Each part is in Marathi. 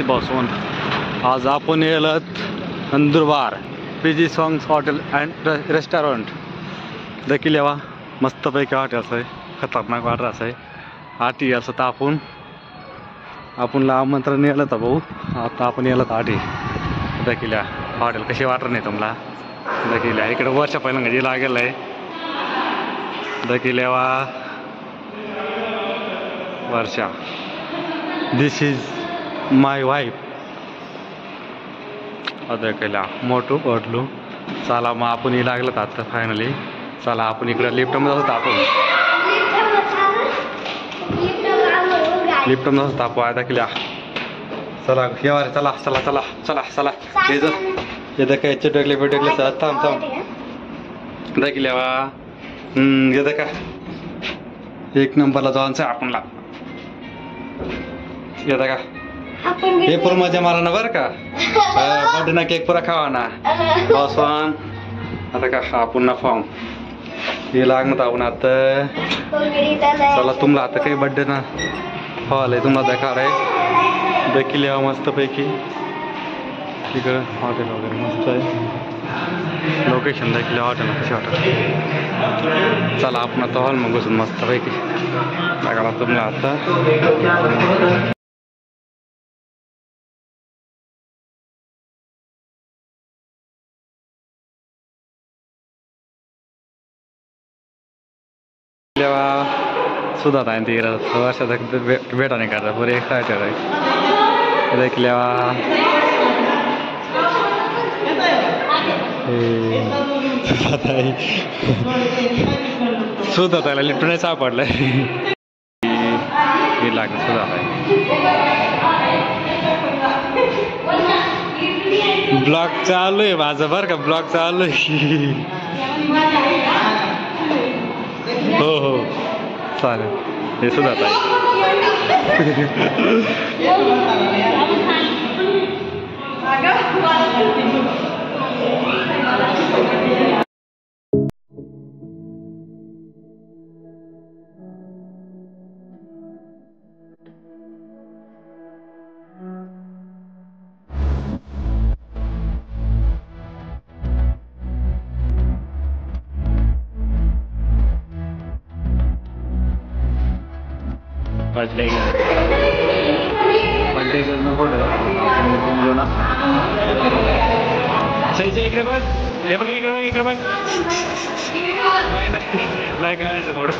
पासून आज आपण येलत Nandurbar PG songs hotel and restaurant देखील यावा मस्तपैकी हॉटेल आहे खतरनाक वाटर आहे आठी असं तर आपणला आमंत्रण येलं तर भाऊ आता आपण येलं आठी देखील हॉटेल कशी वाटर नाही तुम्हाला देखील इकडे वर्षा पहिल्यांदा जे लागेल आहे देखील यावा वर्षा दिस इज माय वाईफ आता केला मोठू पडलो चला मग आपण लागलं आता फायनली चला आपण इकडे लिफ्टमध्ये जातो आपण लिफ्टमध्ये जातो आपण आता केल्या चला येवारे चला चला चला चला चला येतं काय चिटकले बिटकले सर थांब थांब देखील यावा येतं का एक नंबरला जाऊनच आपणला येतं का हे पूर मजा मारा ना बरं का बर्थडे ना केक पुरा खावा ना बसवान आता का हा पुन्हा फॉर्म हे लागणार आपण आता चला तुम्हाला आता काही बर्थडे ना हॉल आहे तुम्हाला देखा आहे देखील यावं मस्तपैकी तिकडं हॉटेल वगैरे मस्त आहे लोकेशन देखील हॉटेल कशी हॉटेल चला आपण आता हॉल मग बसून मस्तपैकी बघा तुम्हाला आता सुद्धा आहे ती वर्षाचा भेटा नाही करता पुरे एक्सायटेड आहे देखील सुद्धा त्याला लिफ्ट नाही सापडलंय मी लागत सुद्धा ब्लॉग चालू आहे माझं बरं का ब्लॉग चालू आहे हो हो चालेल हे सुद्धा आहे इकडे बघ हे बघ इकडे बघ नाही करायचं थोडं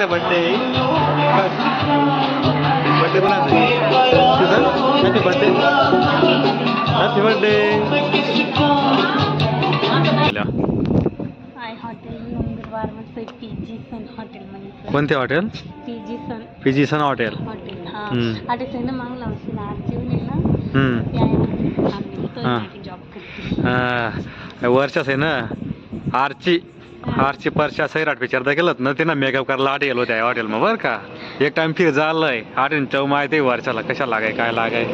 बर्थडे बर्थडे कोणाचा happy birthday happy birthday hotel Nandurbar मध्ये पीजी सन हॉटेल मध्ये कोणते हॉटेल पीजी सन हॉटेल आता सेना मांगला ना आरती ना वर्षाच आहे ना आरची हारची परशा सैराट पिक्चर दाखवलं ना तिनं मेकअप करायला आठ गेलो त्या हॉटेल मग बरं का एक टाइम फिर झालंय आठवण चव माहिती वर्षाला कशा लागाय काय लागाय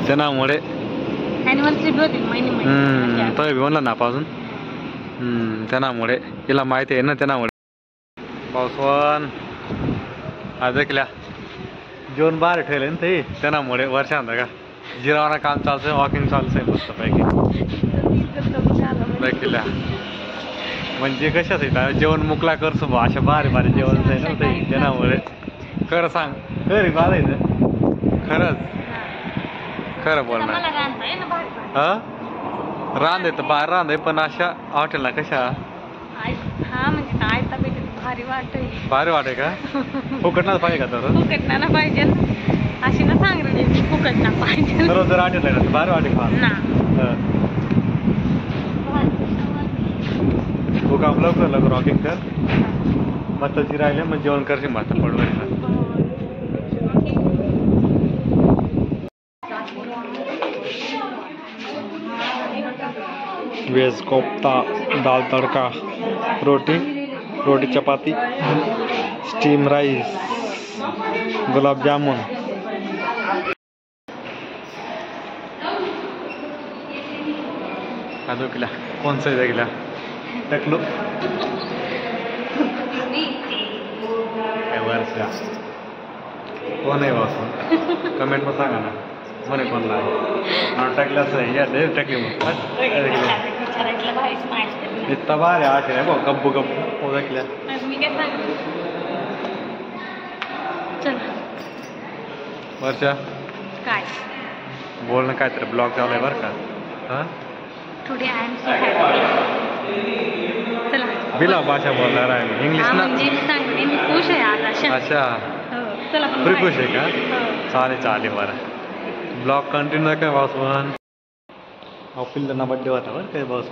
त्यामुळे अॅनिव्हर्सरी बी होती महिने तो बी म्हणलं ना पासून त्यामुळे तिला माहिती आहे ना त्यामुळे पावसवान आज देखील जेवण बाहेर ठेवले ना ते त्यामुळे वर्षांत का जिरावाना काम चालतंय वॉकिंग चालतंय मस्त पैकी देखील म्हणजे कशाच आहे जेवण मुकला करसो बा अशा भारी भारी जेवण आहे ना ते त्यामुळे खरं सांग खरी बाजायचं खरंच खरं बोल ना हा रांद आहे तर बाहेर रांद आहे पण अशा हॉटेलला कशा हा म्हणजे आयता भेटत भारी वाटतंय भारी वाटे का फुकटनाच पाहिजे का तर फुकटना ना पाहिजे अशी ना सांग रे फुकटना पाहिजे सर्व जर हॉटेल आहे भारी वाटे खा तू काम लवकर लवकर वॉकिंग कर मस्त राहिले मग जेवण करशील मस्त पडलं वेज कोफ्ता दाल तड़का रोटी चपाती स्टीम राइस गुलाब जामुन अदो किला कौन सा इधर किला टकलो वर्षा कोण आहे बॉस कमेंट में सांगा ना म्हणे कोणला आहे टाकल्याच आहे या दे टाकली मग इतना बाहेर आठ आहे बघ गब्बू गब्बू ओळखल्या मी काय सांगू चला वर्षा काय बोल ना काय तर ब्लॉग चालू आहे बरं का हां today I am so happy चला बिला भाषा बोलणार आहे इंग्लिश ना म्हणजे मी सांगते मी खुश आहे आज अशा अच्छा चला पण फ्री खुश आहे का चालेल चालेल बरं ब्लॉग कंटिन्यू काय वाचवण पिल्ला ना बड्डे होता बरं काय बस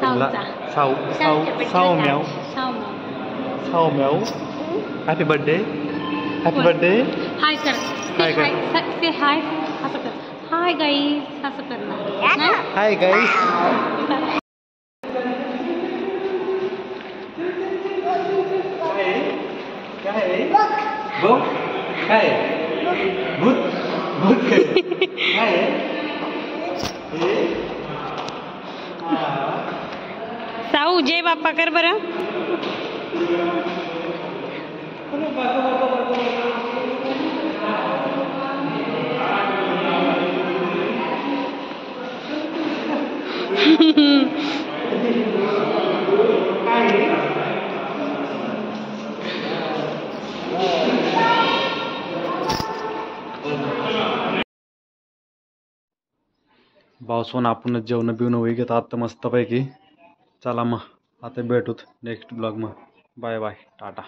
पिल्ला साऊ म्याऊ साऊ म्याऊ happy birthday happy birthday hi कर हाय कर से हाय असं कर हाय गाईस असं कर हाय गाईस काय भूत भूत काय साऊ जय बाप्पा कर बरं पावसून आपण जेवण बिवणं वगैरे घेत आता मस्तपैकी चला मग आता भेटूत नेक्स्ट ब्लॉग मग बाय बाय टाटा